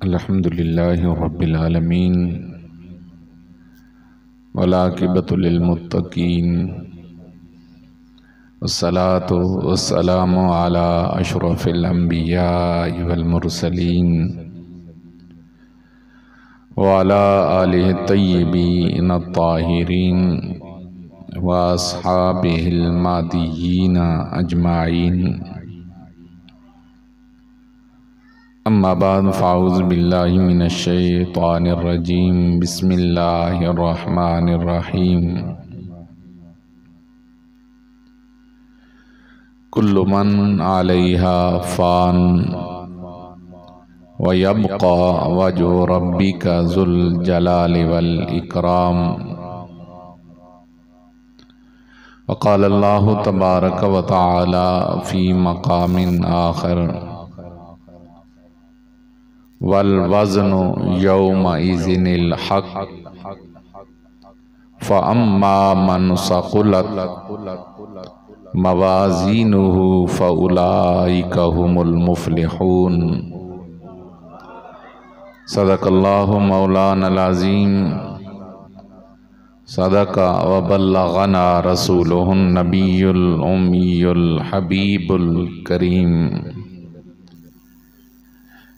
अल्हम्दुलिल्लाहि रब्बिल आलमीन वलाकिबतु लिलमुत्तकीन वस्सलातु वस्सलामु अला अशरफिल अंबियाइ वल मुरसलीन व अला आलिहि तय्यिबीन अत्ताहिरीन व अस्हाबिहिल महदिय्यीन अजमाइन। अम्मा बाद फ़ाऊज़ु बिल्लाहि मिनश शैतानिर रजीम। बिस्मिल्लाहिर रहमानिर रहीम। कुल्लु मन अलैहा फ़ान व यब्क़ा वजहु रब्बिका ज़ुल जलालि वल इकराम। व क़ाल अल्लाहु तबारक व तआला फ़ी मक़ामिन आख़र वल वज़्नु यौमइज़िनिल हक़ फ़अम्मा मन सक़ुलत मवाज़ीनुहु फ़उलाइका हुमुल मुफ़्लिहून। सदक़ल्लाहु मौलानल अज़ीम। सदक़ा व बल्लग़ना रसूलुहुन नबियुल उम्मियुल हबीबुल करीम।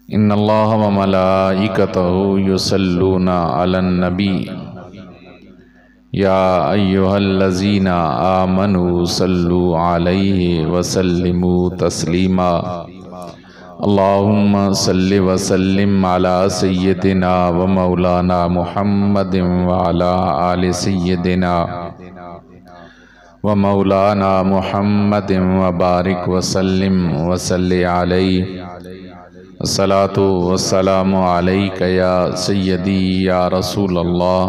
इन्नल्लाह व मलाइकतहु युसल्लूना अलन नबी या अय्युहल्लज़ीना आमनू सल्लु अलैहि व सल्लिमू तस्लीमा। अल्लाहुम्मा सल्लि व सल्लिम अला सय्यदिना व मौलाना मुहम्मदिन व अला आलि सय्यदिना व मौलाना मुहम्मदिन व बारिक व सल्लिम व सल्लि अलैहि। अस्सलातु वस्सलामु अलैका या सय्यदी या रसूल अल्लाह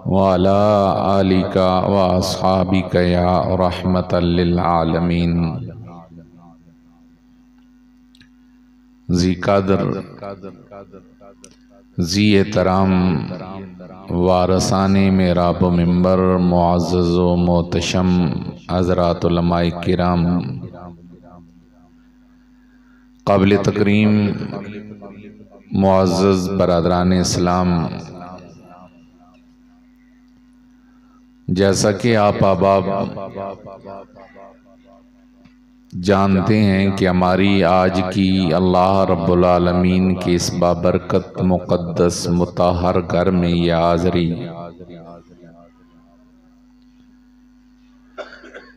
व अला आलिका व अस्हाबिका या रहमतल लिल आलमीन। ज़ी कदर ज़ी एहतराम वारसाने मेराब मिंबर मुअज़्ज़ज़ व मोहतशम हज़रात उलमाए किराम, काबिल तकरीम मुअज़्ज़ज़ बरादरान इस्लाम, जैसा कि आप अहबाब जानते हैं कि हमारी आज की अल्लाह रब्बुल आलमीन के इस बाबरकत मुक़द्दस मुतहर घर में यह हाज़री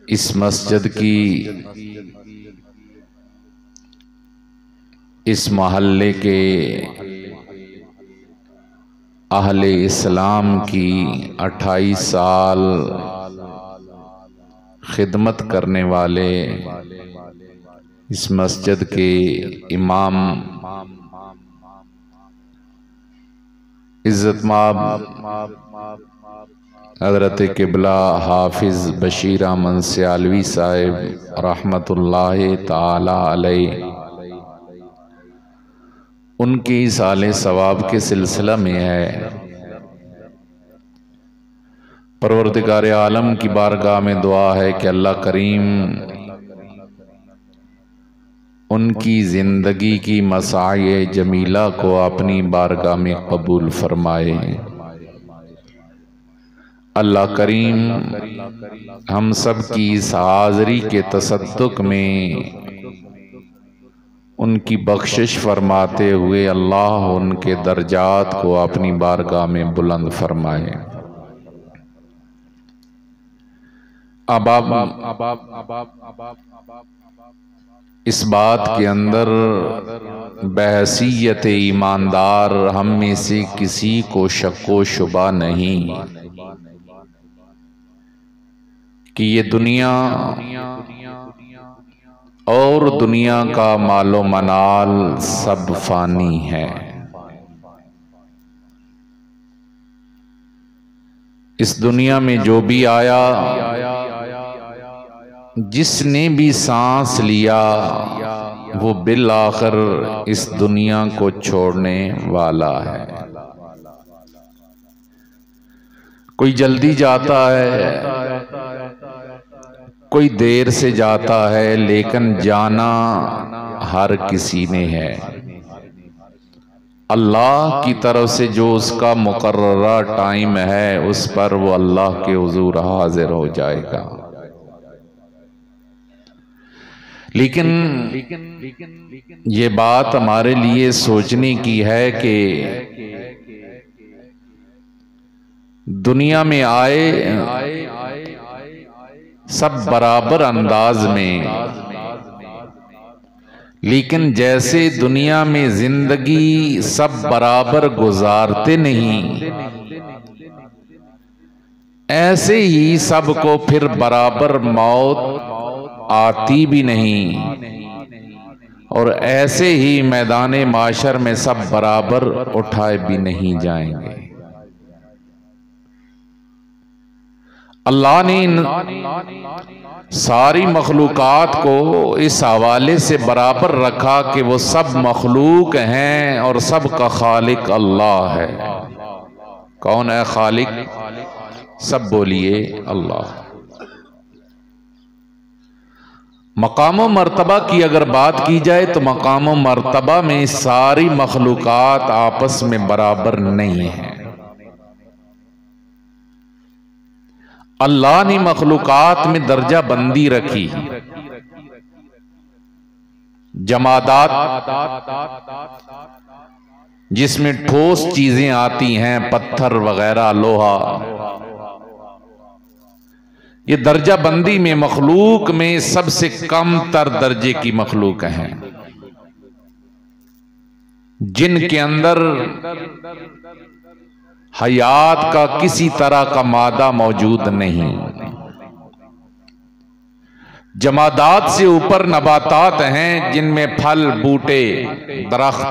इस मस्जिद की इस महल्ले के अहले इस्लाम की 28 साल खिदमत करने वाले इस मस्जिद के इमाम इज़्ज़तमाब हज़रत क़िबला हाफिज़ बशीर अहमद सियालवी साहिब रहमतुल्लाहि ताला अलैह, उनके साले सवाब के सिलसिला में है। परवरदिगार आलम की बारगाह में दुआ है कि अल्लाह करीम उनकी ज़िंदगी की मसाए जमीला को अपनी बारगाह में कबूल फरमाए। अल्लाह करीम हम सब की इस हाज़री के तसद्दुक़ में उनकी बख्शिश फरमाते हुए अल्लाह उनके दर्जात को अपनी बारगाह में बुलंद फरमाए। इस बात के अंदर बहसीयत ईमानदार हम में से किसी को शक्को शुबा नहीं कि ये दुनिया और दुनिया का मालो मनाल सब फानी है। इस दुनिया में जो भी आया, जिसने भी सांस लिया, वो बिल आखिर इस दुनिया को छोड़ने वाला है। कोई जल्दी जाता है, कोई देर से जाता है, लेकिन जाना हर किसी ने है। अल्लाह की तरफ से जो उसका मुकर्ररा टाइम है उस पर वो अल्लाह के हुजूर हाजिर हो जाएगा। लेकिन ये बात हमारे लिए सोचने की है कि दुनिया में आए सब बराबर अंदाज में, लेकिन जैसे दुनिया में जिंदगी सब बराबर गुजारते नहीं, ऐसे ही सबको फिर बराबर मौत आती भी नहीं, और ऐसे ही मैदान माशर में सब बराबर उठाए भी नहीं जाएंगे। अल्लाह ने सारी मखलूकात को इस हवाले से बराबर रखा कि वो सब मखलूक हैं और सब का खालिक अल्लाह है। कौन है खालिक? सब बोलिए अल्लाह। मकाम व मर्तबा की अगर बात की जाए तो मकाम व मर्तबा में सारी मखलूकात आपस में बराबर नहीं है। अल्लाह ने मखलूकात में दर्जा बंदी रखी। जमादात जिसमें ठोस चीजें आती हैं, पत्थर वगैरह, लोहा, ये दर्जा बंदी में मखलूक में सबसे कम तर दर्जे की मखलूक हैं, जिनके अंदर हयात का किसी तरह का मादा मौजूद नहीं। जमादात से ऊपर नबातात हैं जिनमें फल, बूटे, दरख्त,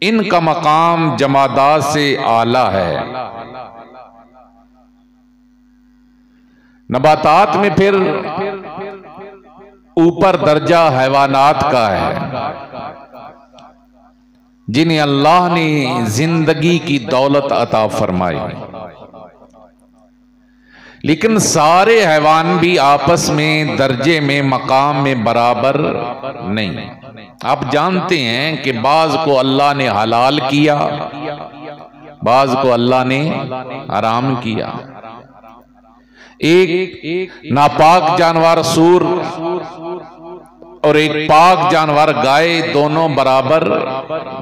इनका मकाम जमादात से आला है। नबातात में फिर ऊपर दर्जा हैवानात का है, जिन्हें अल्लाह ने जिंदगी की दौलत अता फरमाई। लेकिन सारे हैवान भी आपस में दर्जे में, मकाम में बराबर नहीं। आप जानते हैं कि बाज को अल्लाह ने हलाल किया, बाज को अल्लाह ने हराम किया। एक नापाक जानवर सूर और एक पाक जानवर गाय दोनों बराबर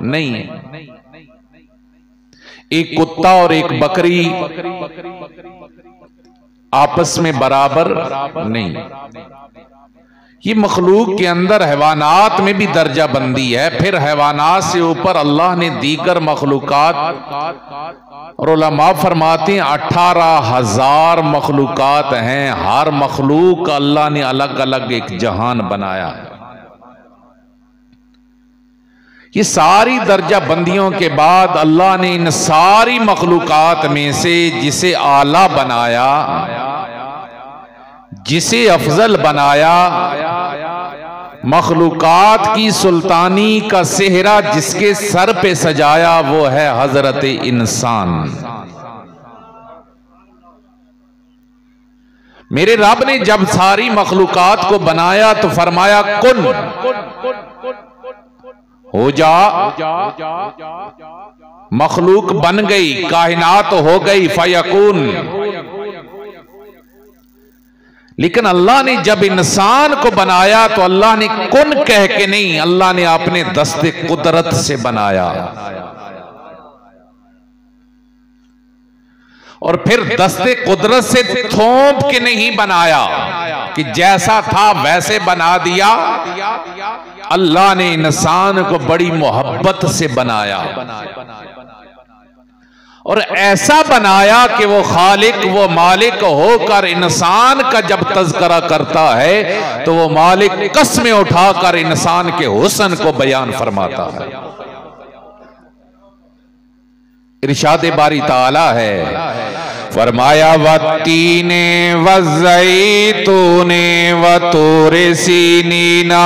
नहीं है। एक कुत्ता और एक बकरी आपस में बराबर नहीं। ये मखलूक के अंदर हैवानात में भी दर्जा बंदी है। फिर हैवानात से ऊपर अल्लाह ने दीगर मखलूकात, और उलमा फरमाते हैं 18,000 मखलूकात हैं। हर मखलूक अल्लाह ने अलग अलग एक जहान बनाया है। ये सारी दर्जा बंदियों के बाद अल्लाह ने इन सारी मखलूकात में से जिसे आला बनाया, जिसे अफजल बनाया, मखलूकात की सुल्तानी का सेहरा जिसके सर पे सजाया, वो है हजरत इंसान। मेरे रब ने जब सारी मखलूकात को बनाया तो फरमाया कुन, हो जा। मखलूक बन गई, कायनात हो गई, फयकून। लेकिन अल्लाह ने जब इंसान को बनाया तो अल्लाह ने कुन कह के नहीं, अल्लाह ने अपने दस्ते कुदरत से बनाया। और फिर दस्ते कुदरत से थोप के नहीं बनाया कि जैसा था वैसे बना दिया। अल्लाह ने इंसान को बड़ी मोहब्बत से बनाया और ऐसा बनाया कि वो खालिक, वो मालिक होकर इंसान का जब तज़किरा करता है तो वो मालिक कस्में उठाकर इंसान के हुस्न को बयान फरमाता है। इरशाद बारी ताला है, फरमाया वत्तीने वज़ैतूने वतूरे सीनीना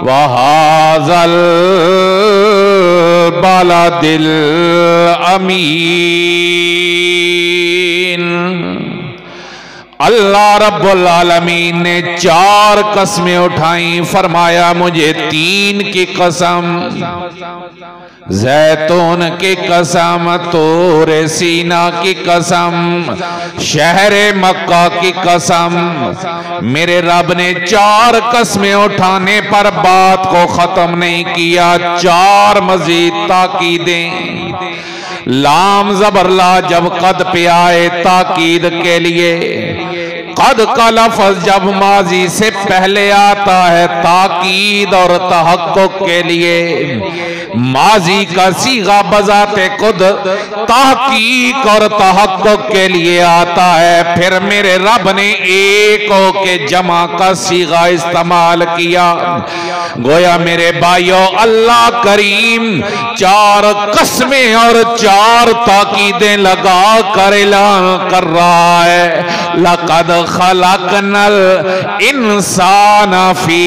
वहाज़ल बलदिल अमीन। अल्लाह रब्बुल आलमीन ने 4 कसमें उठाई। फरमाया मुझे 3 की कसम, जैतून की कसम, तूर सीना की कसम, शहर मक्का की कसम। मेरे रब ने 4 कसमें उठाने पर बात को खत्म नहीं किया, 4 मजीद ताकीदें। लाम जबरला जब कद पे आए ताकीद के लिए, कद का लफ्ज जब माजी से पहले आता है ताकीद और तहक्कुक के लिए, माजी का सीगा बजाते खुद तहकीक और तहक्कुक के लिए आता है। फिर मेरे रब ने एक के जमा का सीगा इस्तेमाल किया। गोया मेरे भाइयों, अल्लाह करीम 4 कसमें और 4 ताकीदें लगा कर ऐलान कर रहा है, लक़द खलक़नल इंसान फी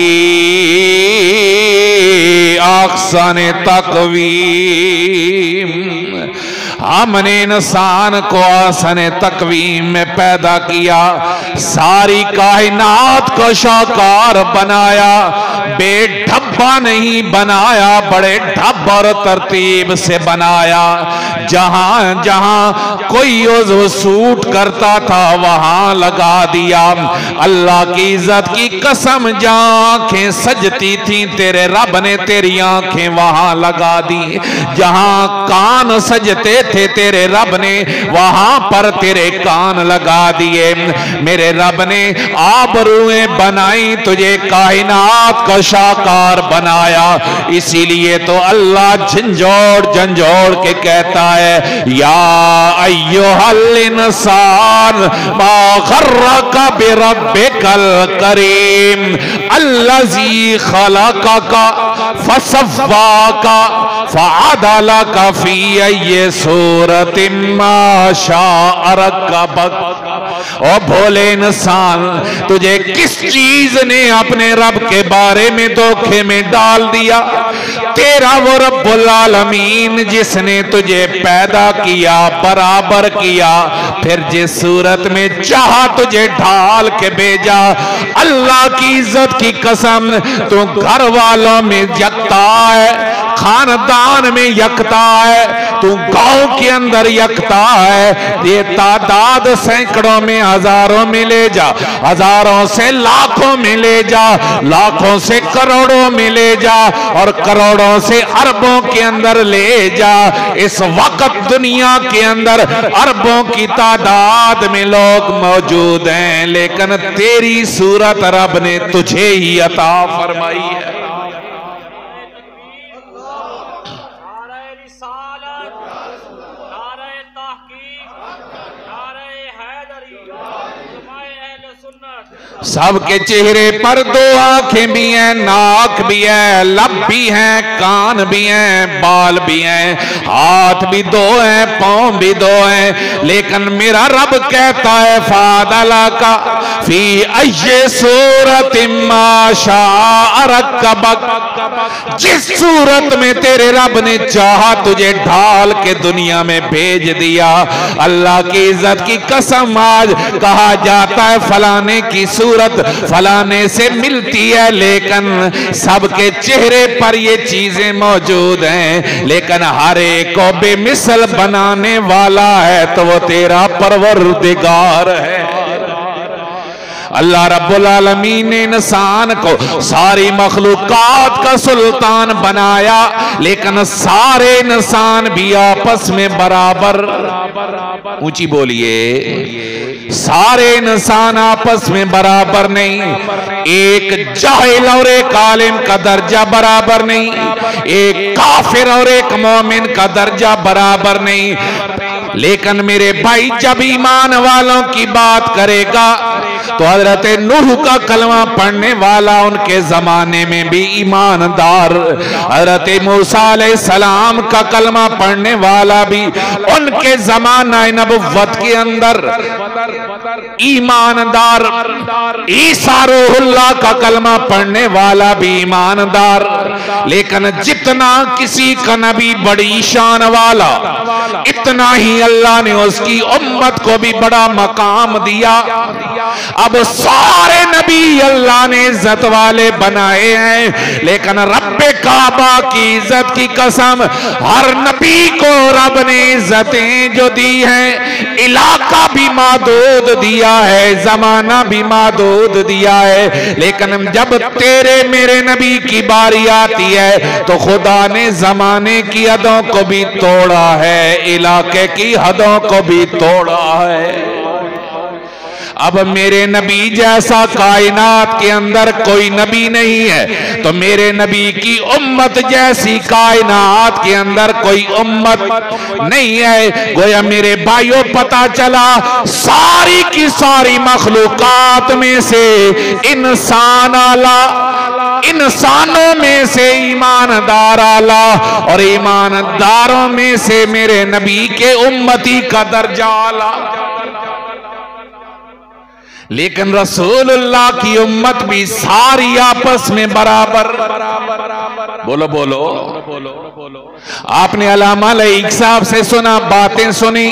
अहसन तक़वीम। हमने इंसान को आसन तकवीम में पैदा किया, सारी कायनात को शाकार बनाया, बेढब्बा नहीं बनाया, बड़े ढब और तरतीब से बनाया। जहां जहां कोई उज़्व सूट करता था वहां लगा दिया। अल्लाह की इज्जत की कसम, जहां आंखें सजती थी तेरे रब ने तेरी आंखें वहां लगा दी। जहां कान सजते थे तेरे रब ने वहां पर तेरे कान लगा दिए। मेरे रब ने आबरूएं बनाई, तुझे कायनात का शाकार बनाया। इसीलिए तो अल्लाह झंझोड़ झंझोड़ के कहता है, या अय्युहल इंसान मा गर्रका बिरब्बिकल करीम अल्लज़ी खलक़का फसव्वाका फअदलका फी अय्यि सूरतिन मा शाअ रक्कबक। ओ भोले इंसान, तुझे किस चीज ने अपने रब के बारे में धोखे में डाल दिया? तेरा वो रब्बुल आलमीन जिसने तुझे पैदा किया, बराबर किया, फिर जिस सूरत में चाहा तुझे ढाल के भेजा। अल्लाह की इज्जत की कसम, तू घर वालों में यकता है, खानदान में यकता है, तू गांव के अंदर यकता है। ये तादाद सैकड़ों में, हजारों में ले जा, हजारों से लाखों में ले जा, लाखों से करोड़ों में ले जा, और करोड़ों से अरबों के अंदर ले जा। इस वक्त दुनिया के अंदर अरबों की तादाद में लोग मौजूद हैं, लेकिन तेरी सूरत रब ने तुझे ही अता फरमाई है। सबके चेहरे पर 2 आंखें भी हैं, नाक भी है, लब भी हैं, कान भी हैं, बाल भी हैं, हाथ भी 2 हैं, पांव भी 2 हैं, लेकिन मेरा रब कहता है फादला का फी अय्यि सूरतिन मा शाअ रक्कबक। जिस सूरत में तेरे रब ने चाहा तुझे ढाल के दुनिया में भेज दिया। अल्लाह की इज्जत की कसम, आज कहा जाता है फलाने की सूरत फलाने से मिलती है, लेकिन सबके चेहरे पर ये चीजें मौजूद हैं, लेकिन हर एक को बेमिसल बनाने वाला है तो वो तेरा परवरदिगार है। अल्लाह रब्बुल आलमीन ने इंसान को सारी मखलूकात का सुल्तान बनाया, लेकिन सारे इंसान भी आपस में बराबर, ऊंची बोलिए, सारे इंसान आपस में बराबर नहीं। एक जाहिल और एक आलिम का दर्जा बराबर नहीं, एक काफिर और एक मोमिन का दर्जा बराबर नहीं। लेकिन मेरे भाई, जब ईमान वालों की बात करेगा, तो हजरत नूह का कलमा पढ़ने वाला उनके जमाने में भी ईमानदार, हजरत मूसा अलैहिस्सलाम का कलमा पढ़ने वाला भी उनके जमाना नबुव्वत के अंदर ईमानदार, ईसा रूहुल्लाह का कलमा पढ़ने वाला भी ईमानदार। लेकिन जितना किसी का नबी बड़ी शान वाला, इतना ही अल्लाह ने उसकी उम्मत को भी बड़ा मकाम दिया। अब सारे नबी अल्लाह ने इज्जत वाले बनाए हैं, लेकिन रब्बे काबा की इज्जत की कसम, हर नबी को रब ने इज्जतें जो दी हैं, इलाका भी मादूद दिया है, जमाना भी मादूद दिया है। लेकिन जब तेरे मेरे नबी की बारी आती है तो खुदा ने जमाने की हदों को भी तोड़ा है, इलाके की हदों को भी तोड़ा है। अब मेरे नबी जैसा कायनात के अंदर कोई नबी नहीं है, तो मेरे नबी की उम्मत जैसी कायनात के अंदर कोई उम्मत नहीं है। गोया मेरे भाइयों पता चला सारी की सारी मखलूकात में से इंसान आला, इंसानों में से ईमानदार आला, और ईमानदारों में से मेरे नबी के उम्मती का दर्जा आला। लेकिन रसूलुल्लाह की उम्मत भी सारी आपस में बराबर। बोलो बोलो बोलो। आपने अल्लामा लईक साहब से सुना, बातें सुनी,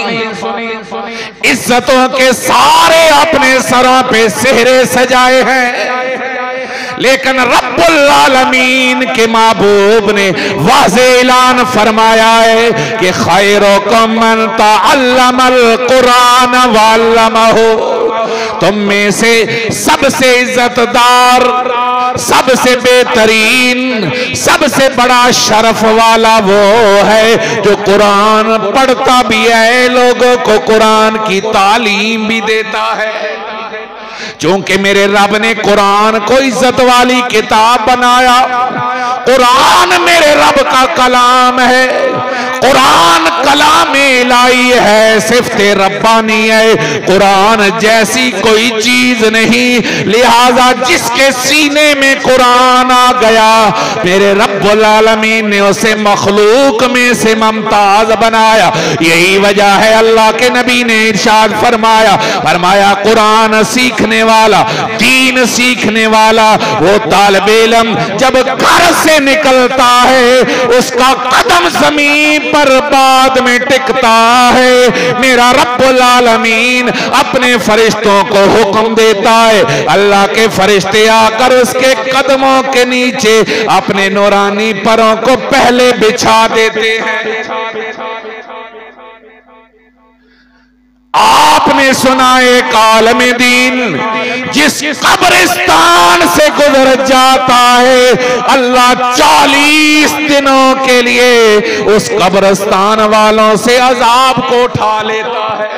इज्जतों के सारे अपने सरों पे सेहरे सजाए हैं, लेकिन रब्बुल आलमीन के महबूब ने वाज़े ऐलान फरमाया है कि खैरुकुम मन तअल्लमल कुरान वअल्लमहु, तुम में से सबसे इज्जतदार, सबसे बेहतरीन, सबसे बड़ा शरफ वाला वो है जो कुरान पढ़ता भी है, लोगों को कुरान की तालीम भी देता है। चूंकि मेरे रब ने कुरान को इज्जत वाली किताब बनाया, कुरान मेरे रब का कलाम है, कुरान कलाम इलाही है, सिफ्त रब्बानी है, कुरान जैसी कोई चीज नहीं। लिहाजा जिसके सीने में कुरान आ गया, मेरे रब्बुल आलमीन ने उसे मखलूक में से मुमताज बनाया। यही वजह है अल्लाह के नबी ने इरशाद फरमाया कुरान सीखने वाला, दीन सीखने वाला वो तालिबे इल्म जब घर से निकलता है, उसका कदम जमीन पर बाद में टिकता है। मेरा रब्बुल आलमीन अपने फरिश्तों को हुक्म देता है, अल्लाह के फरिश्ते आकर उसके कदमों के नीचे अपने नूरानी परों को पहले बिछा देते हैं। आपने सुना एक आलमे दीन जिस कब्रिस्तान से गुजर जाता है, अल्लाह 40 दिनों के लिए उस कब्रिस्तान वालों से अजाब को उठा लेता है।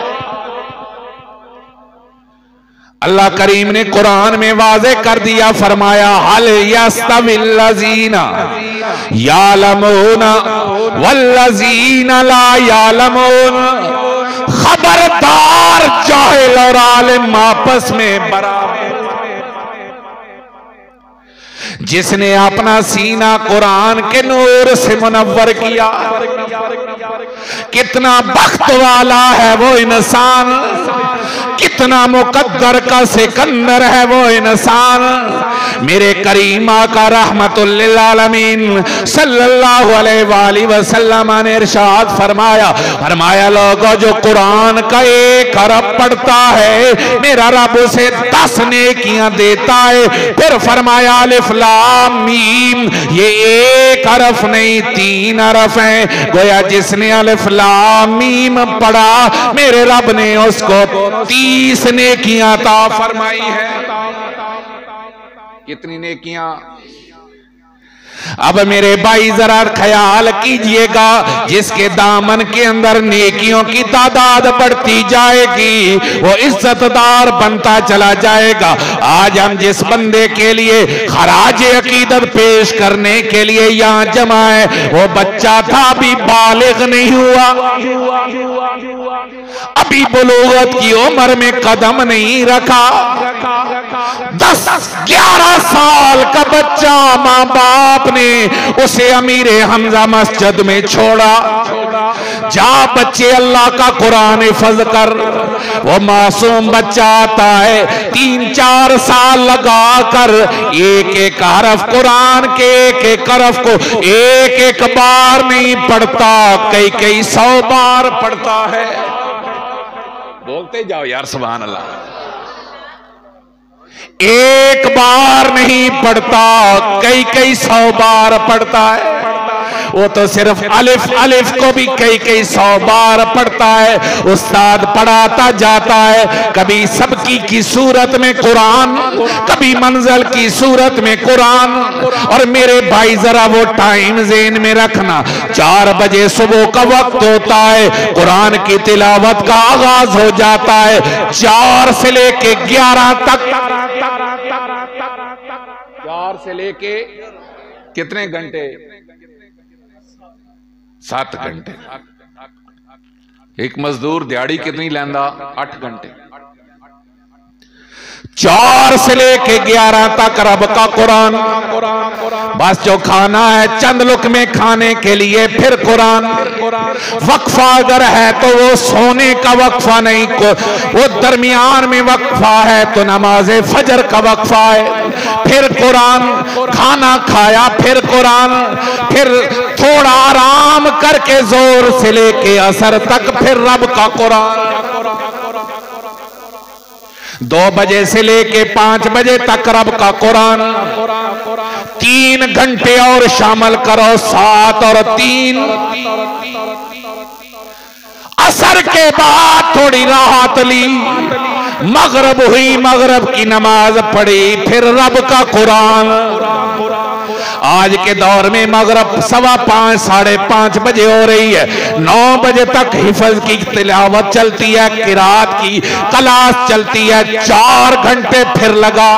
अल्लाह करीम ने कुरान में वाज़े कर दिया, फरमाया हल यस्तविल्लज़ीना यालमूना वल्लज़ीना ला यालमून, खबरदार जाहिल और आलिम आपस में बराबर। जिसने अपना सीना कुरान के नूर से मुनव्वर किया, कितना बख्त वाला है वो इंसान, कितना मुकद्दर का सिकंदर है वो इंसान। मेरे करीम आका रहमतुल लिल आलमीन सल्लल्लाहु अलैहि वसल्लम ने इरशाद फरमाया लोगों जो कुरान का 1 हरफ पढ़ता है, मेरा रब उसे 10 नेकियां देता है। फिर फरमाया अलिफ लाम मीम, ये 1 हरफ नहीं 3 हरफ है। गोया जिसने अलिफ लाम मीम पढ़ा, मेरे रब ने उसको 30 नेकियां अता फरमाई है। कितनी नेकियां? अब मेरे भाई जरा ख्याल कीजिएगा, जिसके दामन के अंदर नेकियों की तादाद बढ़ती जाएगी वो इज्जतदार बनता चला जाएगा। आज हम जिस बंदे के लिए खराज अकीदत पेश करने के लिए यहाँ जमा है, वो बच्चा था, अभी बालिग नहीं हुआ, अभी बुलूगत की उम्र में कदम नहीं रखा। 10-11 साल का बच्चा माँ बाप ने उसे अमीरे हमजा मस्जिद में छोड़ा, जा बच्चे अल्लाह का कुरान हिफ्ज़ कर। वो मासूम बच्चा आता है 3-4 साल लगा कर एक एक हरफ कुरान के एक एक हरफ को एक एक बार नहीं पढ़ता, कई कई 100 बार पढ़ता है। बोलते जाओ यार सुभान अल्लाह। एक बार नहीं पढ़ता, कई कई 100 बार पढ़ता है। वो तो सिर्फ अलिफ अलिफ को भी कई कई 100 बार पढ़ता है। उस्ताद पढ़ाता जाता है, कभी सबकी की सूरत में कुरान, कभी मंजल की सूरत में कुरान। और मेरे भाई जरा वो टाइम ज़हन में रखना, 4 बजे सुबह का वक्त होता है, कुरान की तिलावत का आगाज हो जाता है। 4 से लेके 11 तक, 4 से लेके कितने घंटे? 7 घंटे। एक मजदूर दिहाड़ी कितनी लेंदा? 8 घंटे। 4 से लेके 11 तक रब का कुरान। बस जो खाना है चंद लुकमे खाने के लिए, फिर कुरान। वक्फा अगर है तो वो सोने का वक्फा नहीं, वो दरमियान में वक्फा है तो नमाज फजर का वक्फा है, फिर कुरान। खाना खाया फिर कुरान, फिर थोड़ा आराम करके जोर से लेके असर तक फिर रब का कुरान। 2 बजे से लेके 5 बजे तक रब का कुरान। 3 घंटे और शामिल करो, 7 और 3। असर के बाद थोड़ी राहत ली, मगरब हुई, मगरब की नमाज पढ़ी, फिर रब का कुरान। आज के दौर में मगरब 5:15 5:30 बजे हो रही है, 9 बजे तक हिफ्ज़ की तिलावत चलती है, किरात की क्लास चलती है। 4 घंटे फिर लगा,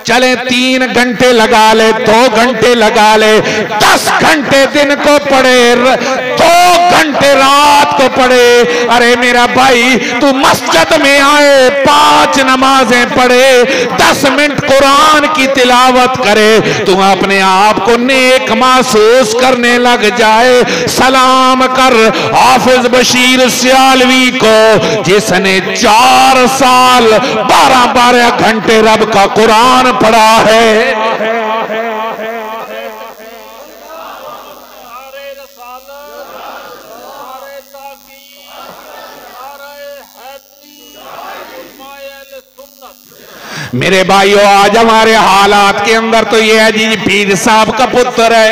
चले 3 घंटे लगा ले, 2 घंटे लगा ले, 10 घंटे दिन को पढ़े, 2 घंटे रात को पढ़े। अरे मेरा भाई तू मस्जिद में आए, 5 नमाजें पढ़े, 10 मिनट कुरान की तिलावत करे, तू अपने आप को नेक महसूस करने लग जाए। सलाम कर हाफिज बशीर सियालवी को, जिसने 4 साल 12-12 घंटे रब का कुरान पढ़ा है। मेरे भाइयों आज हमारे हालात के अंदर तो ये है जी, पीर साहब का पुत्र है,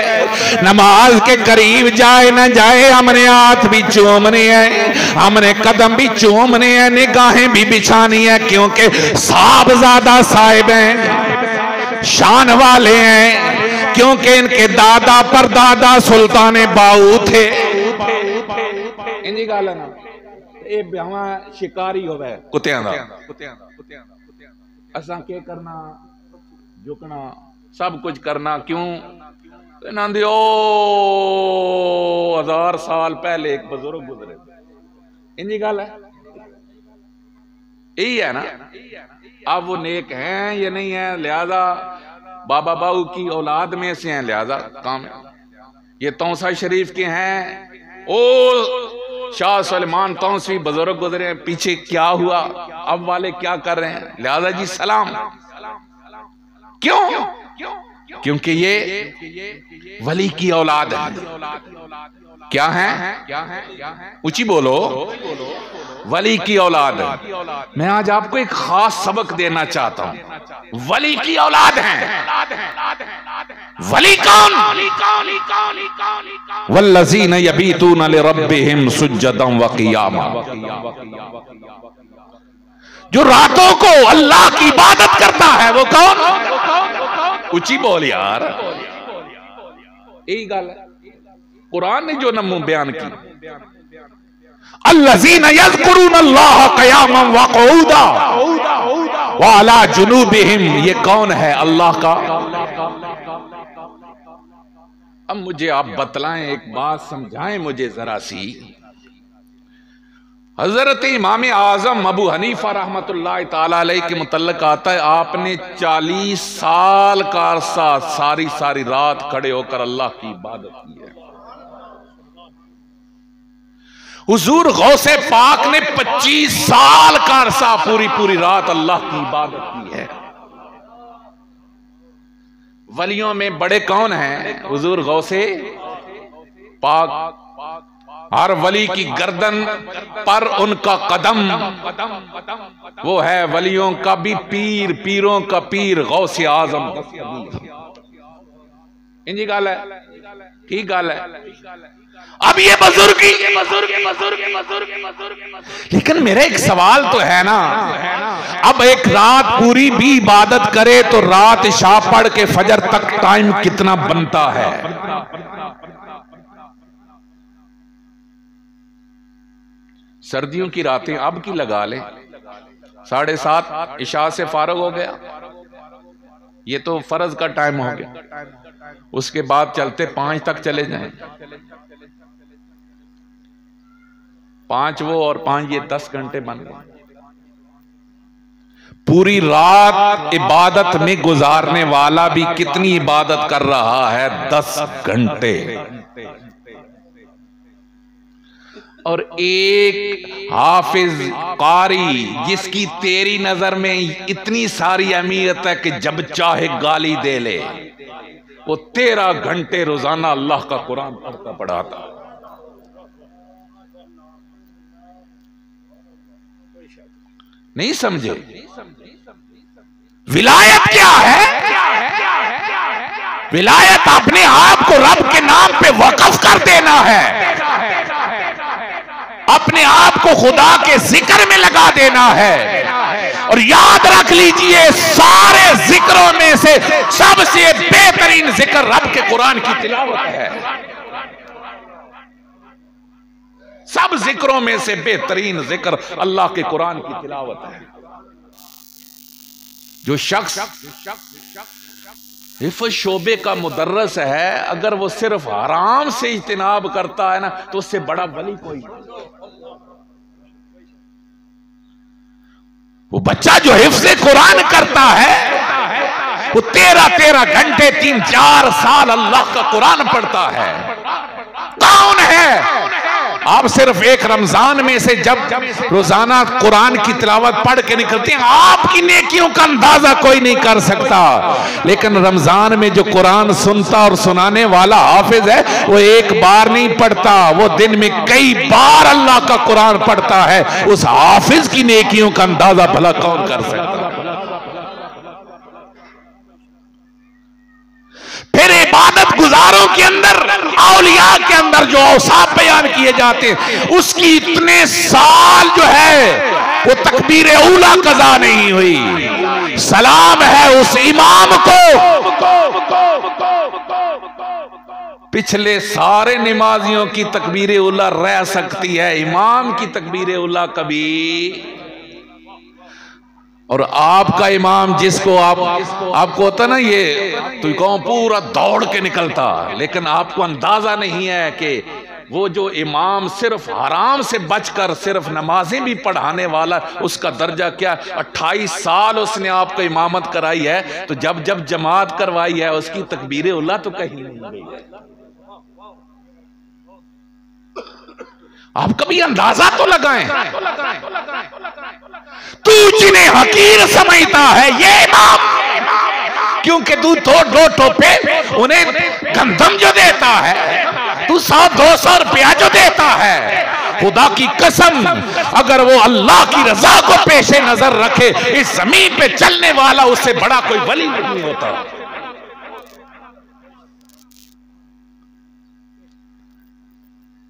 नमाज के करीब जाए ना जाए, हमने हाथ भी चूमने हैं, हमने कदम भी चूमने हैं, निगाहें भी बिछानी है, क्योंकि साहबजादा साहिब हैं, शान वाले हैं, क्योंकि इनके दादा पर दादा सुल्तान बाऊ थे। शिकारी हो गए कुत्तियां दा, असा के करना, झुकना, सब कुछ करना, क्यों? इन्होंने 1000 साल पहले एक बुजुर्ग गुजरे, इनकी गल है, यही है ना। अब वो नेक हैं या नहीं है, लिहाजा बाबा बाऊ की औलाद में से हैं, लिहाजा काम। ये तौसा शरीफ के हैं, ओ शाह सलमान तौसी बुजुर्ग गुजरे हैं, पीछे क्या हुआ, अब वाले क्या कर रहे हैं, लिहाजा जी सलाम। क्यों? क्योंकि ये वली की औलाद है। क्या है? ऊंची बोलो, वली की औलाद है। मैं आज आपको एक खास सबक देना चाहता हूं, वली की औलाद है। वली कौन? वल्लज़ीन यबीतून लिरब्बिहिम सुज्जदन व क़ियामा, जो रातों को अल्लाह की इबादत करता है, वो कौन? उची बोल यार, यही गल है कुरान ने जो नमू बयान की। अल्लज़ीना यज़कुरून अल्लाह क़ियामन व क़ुऊदा व अला जुनूबिहिम, ये कौन है? अल्लाह का। अब मुझे आप बतलाएं, एक बात समझाएं मुझे जरा सी। हजरत इमाम आजम अबू हनीफा रहमतुल्लाह ताला अलैह के मुतल्लिक आता है, आपने 40 साल का अरसा सारी सारी रात खड़े होकर अल्लाह की इबादत की है। हुजूर गौसे पाक ने 25 साल का अरसा पूरी पूरी रात अल्लाह की इबादत की है। वलियों में बड़े कौन हैं? हुजूर गौसे पाक। हर वली की गर्दन पर उनका कदम, वो है वलियों का भी पीर, पीरों का पीर गौसे आजम। इंजी गाल है, की गाल है। अब ये बुजुर्गी, लेकिन मेरा एक सवाल तो है ना, अब एक रात पूरी भी इबादत करे तो रात इशा पढ़ के फजर तक टाइम कितना बनता है? सर्दियों की रातें अब की लगा ले, 7:30 इशा से फारग हो गया, ये तो फर्ज का टाइम हो गया। उसके बाद चलते 5 तक चले जाएं, 5 वो और 5 ये 10 घंटे बन गए। पूरी रात इबादत में गुजारने वाला भी कितनी इबादत कर रहा है? 10 घंटे। और एक हाफिज कारी जिसकी तेरी नजर में इतनी सारी अहमियत है कि जब चाहे गाली दे ले, वो 13 घंटे रोजाना अल्लाह का कुरान पढ़ता पढ़ाता। नहीं समझे? विलायत क्या है? विलायत अपने आप को रब के नाम पे वक्फ कर देना है, अपने आप को खुदा के जिक्र में लगा देना है। और याद रख लीजिए, सारे जिक्रों में से सबसे बेहतरीन जिक्र रब के कुरान की तिलावत है। सब जिक्रों में से बेहतरीन जिक्र अल्लाह के कुरान की तिलावत है। जो शख्स हिफ्ज़ शोबे का मुदर्रस है, अगर वो सिर्फ हराम से इज्तिनाब करता है ना, तो उससे बड़ा वली कोई नहीं। वो बच्चा जो हिफ्ज़ कुरान करता है, वो 13-13 घंटे 3-4 साल अल्लाह का कुरान पढ़ता है। कौन है? आप सिर्फ एक रमजान में से जब रोजाना कुरान की तिलावत पढ़ के निकलते हैं, आपकी नेकियों का अंदाजा कोई नहीं कर सकता। लेकिन रमजान में जो कुरान सुनता और सुनाने वाला हाफिज है, वो एक बार नहीं पढ़ता, वो दिन में कई बार अल्लाह का कुरान पढ़ता है। उस हाफिज की नेकियों का अंदाजा भला कौन कर सकता? फिर इबादत गुजारों के अंदर, औलिया के अंदर जो औसाफ बयान किए जाते हैं, उसकी इतने साल जो है वो तकबीर औला कज़ा नहीं हुई। सलाम है उस इमाम को, पिछले सारे नमाजियों की तकबीर औला रह सकती है, इमाम की तकबीर औला कभी। और आपका इमाम जिसको आपको होता ना, ये तो कौन पूरा दौड़ के निकलता, लेकिन आपको अंदाजा नहीं है कि वो जो इमाम सिर्फ हराम से बचकर सिर्फ नमाजें भी पढ़ाने वाला, उसका दर्जा क्या। 28 साल उसने आपको इमामत कराई है, तो जब जब जमात करवाई है उसकी तकबीर उल्ला तो कहीं नहीं गई है। आप कभी अंदाजा तो लगाएं। तू जिन्हें हकीर समझता है ये इमाम, क्योंकि तू 2 टोपे उन्हें गंदम जो देता है, तू 100-200 रुपया जो देता है, खुदा की कसम अगर वो अल्लाह की रजा को पेशे नजर रखे, इस जमीन पे चलने वाला उससे बड़ा कोई वली नहीं होता।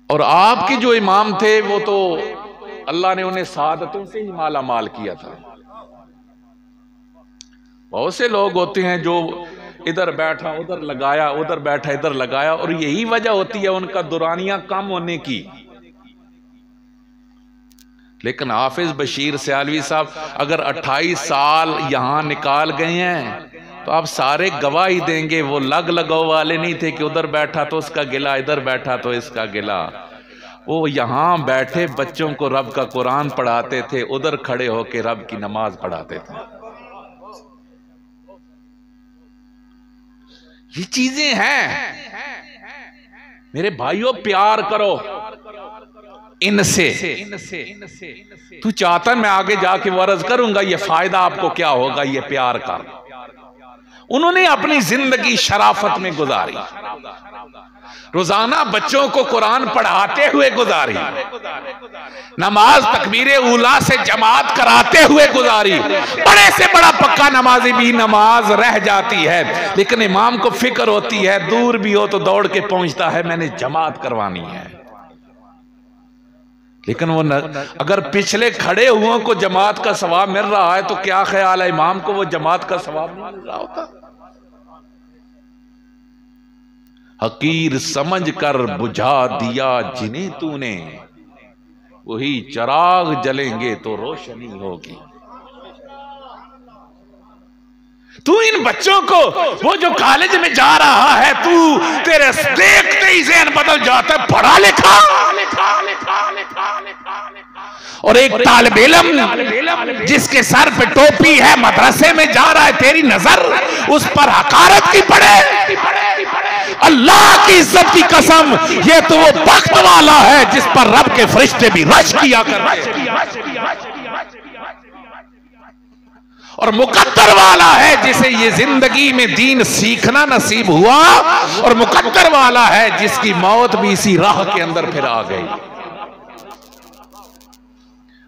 और आपके जो इमाम थे वो तो अल्लाह ने उन्हें सादतों से ही माला माल किया था। बहुत से लोग होते हैं जो इधर बैठा उधर लगाया, उधर बैठा इधर लगाया, और यही वजह होती है उनका दुरानियां कम होने की। लेकिन हाफिज बशीर सियालवी साहब अगर 28 साल यहां निकाल गए हैं तो आप सारे गवाही देंगे, वो लग लगाओ वाले नहीं थे कि उधर बैठा तो उसका गिला, इधर बैठा तो इसका गिला। वो यहां बैठे बच्चों को रब का कुरान पढ़ाते थे, उधर खड़े होके रब की नमाज पढ़ाते थे। ये चीजें हैं मेरे भाइयों, प्यार करो इनसे। तू चाहता मैं आगे जाके वर्ज करूंगा, ये फायदा आपको क्या होगा, ये प्यार का। उन्होंने अपनी जिंदगी शराफत में गुजारी, रोजाना बच्चों को कुरान पढ़ाते हुए गुजारी, नमाज तकबीरे उला से जमात कराते हुए गुजारी। बड़े से बड़ा पक्का नमाजी भी नमाज रह जाती है, लेकिन इमाम को फिक्र होती है, दूर भी हो तो दौड़ के पहुंचता है, मैंने जमात करवानी है। लेकिन वो अगर पिछले खड़े हुओं को जमात का सवाब मिल रहा है तो क्या ख्याल है इमाम को वो जमात का सवाब नहीं मिल रहा होता। हकीर समझ कर बुझा दिया जिन्हें तूने, वही चिराग जलेंगे तो रोशनी होगी। तू इन बच्चों को, वो जो कॉलेज में जा रहा है, तू तेरे देखते ही ज़हन बदल जाता है, पढ़ा लिखा। और एक तालिब इल्म जिसके सर पे टोपी है, मदरसे में जा रहा है, तेरी नजर उस पर हकारत की पड़े। अल्लाह की इज्जत की कसम, ये तो वो बख्त वाला है जिस पर रब के फरिश्ते भी रश किया कर, और मुकद्दर वाला है जिसे ये जिंदगी में दीन सीखना नसीब हुआ, और मुकद्दर वाला है जिसकी मौत भी इसी राह के अंदर फिर आ गई।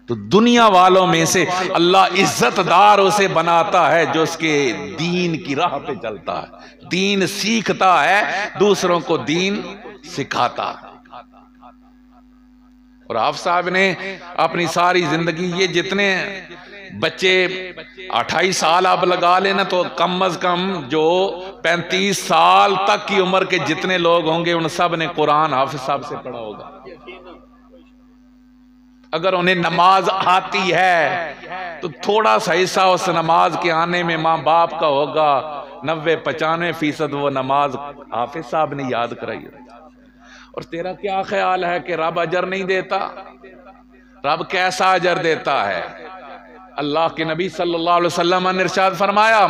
तो दुनिया वालों में से अल्लाह इज्जतदार उसे बनाता है जो उसके दीन की राह पे चलता है, दीन सीखता है, दूसरों को दीन सिखाता है। और आप साहब ने अपनी सारी जिंदगी, ये जितने बच्चे 28 साल आप लगा लेना तो कम अज कम जो 35 साल तक की उम्र के जितने लोग होंगे उन सब ने कुरान हाफिज साहब से पढ़ा होगा। अगर उन्हें नमाज आती है तो थोड़ा सा हिस्सा उस नमाज के आने में माँ बाप का होगा, 90-95% वो नमाज हाफिज साहब ने याद कराई। और तेरा क्या ख्याल है कि रब अजर नहीं देता? रब कैसा अजर देता है? अल्लाह के नबी सल्लल्लाहु अलैहि वसल्लम ने इरशाद फरमाया,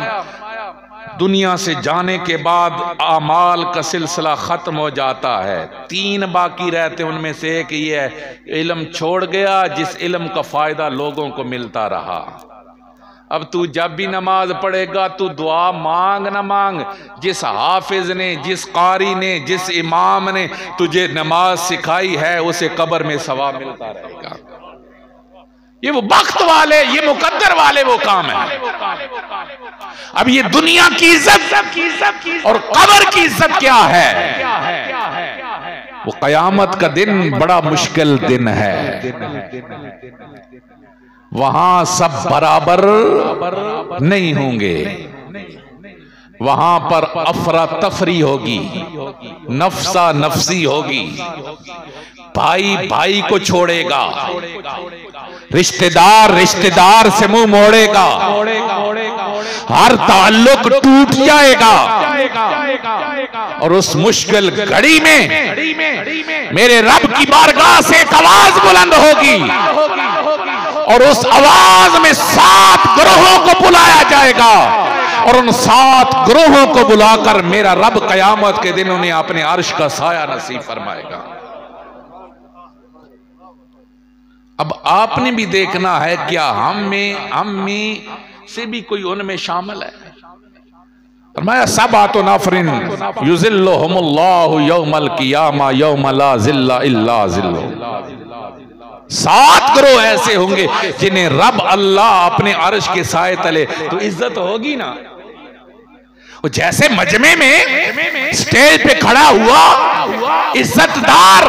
दुनिया से जाने के बाद आमाल का सिलसिला खत्म हो जाता है, 3 बाकी रहते, उनमें से एक ये है, इल्म छोड़ गया जिस इल्म का फायदा लोगों को मिलता रहा। अब तू जब भी नमाज पढ़ेगा तू दुआ मांग ना मांग, जिस हाफिज ने, जिस कारी ने, जिस इमाम ने तुझे नमाज सिखाई है उसे कब्र में सवाब मिलता रहेगा। ये वो बख्त वाले, ये मुकद्दर वाले वो काम है। अब ये दुनिया की इज्जत और कब्र की इज्जत क्या है? वो कयामत का दिन बड़ा मुश्किल दिन है। वहां सब बराबर नहीं होंगे, वहां पर अफरा तफरी होगी, नफ्सा नफसी होगी, भाई भाई को छोड़ेगा, रिश्तेदार रिश्तेदार से मुंह मोड़ेगा, हर ताल्लुक टूट जाएगा। और उस मुश्किल घड़ी में मेरे रब की बारगाह से एक आवाज बुलंद होगी, और उस आवाज में 7 ग्रोहों को बुलाया जाएगा, और उन 7 ग्रोहों को बुलाकर मेरा रब कयामत के दिन उन्हें अपने अर्श का साया नसीब फरमाएगा। अब आपने भी देखना है क्या हम में से भी कोई उनमें शामिल है? फरमाया सबातु नफरिन युज़िल्लुहुमुल्लाहु यौमल क़ियामा यौम ला ज़िल्ला इल्ला ज़िल्लुहु। 7 ग्रोह ऐसे होंगे जिन्हें रब अल्लाह अपने अर्श के साए तले, तो इज्जत होगी ना। जैसे मजमे में स्टेज पे खड़ा हुआ इज्जतदार,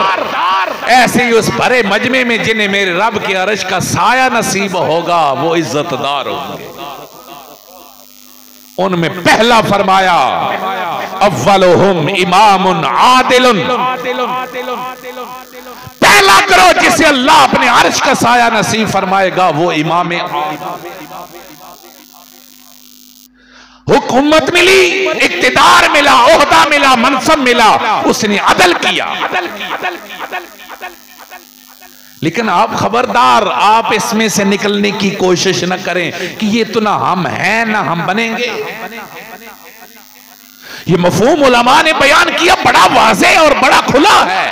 ऐसे ही उस भरे मजमे में जिन्हें मेरे रब के अर्श का साया नसीब होगा वो इज्जतदार होंगे। उनमें पहला फरमाया अव्वलुहुम इमामुन आदिलुन, पहला करो जिसे अल्लाह अपने अर्श का साया नसीब फरमाएगा वो इमाम। हुकूमत मिली, इक्तिदार मिला, ओहदा मिला, मनसब मिला, उसने अदल किया। लेकिन आप खबरदार, आप इसमें से निकलने की कोशिश न करें कि ये तो ना हम हैं ना हम बनेंगे। ये मफहूम उलमा ने बयान किया, बड़ा वाज़ेह और बड़ा खुला है।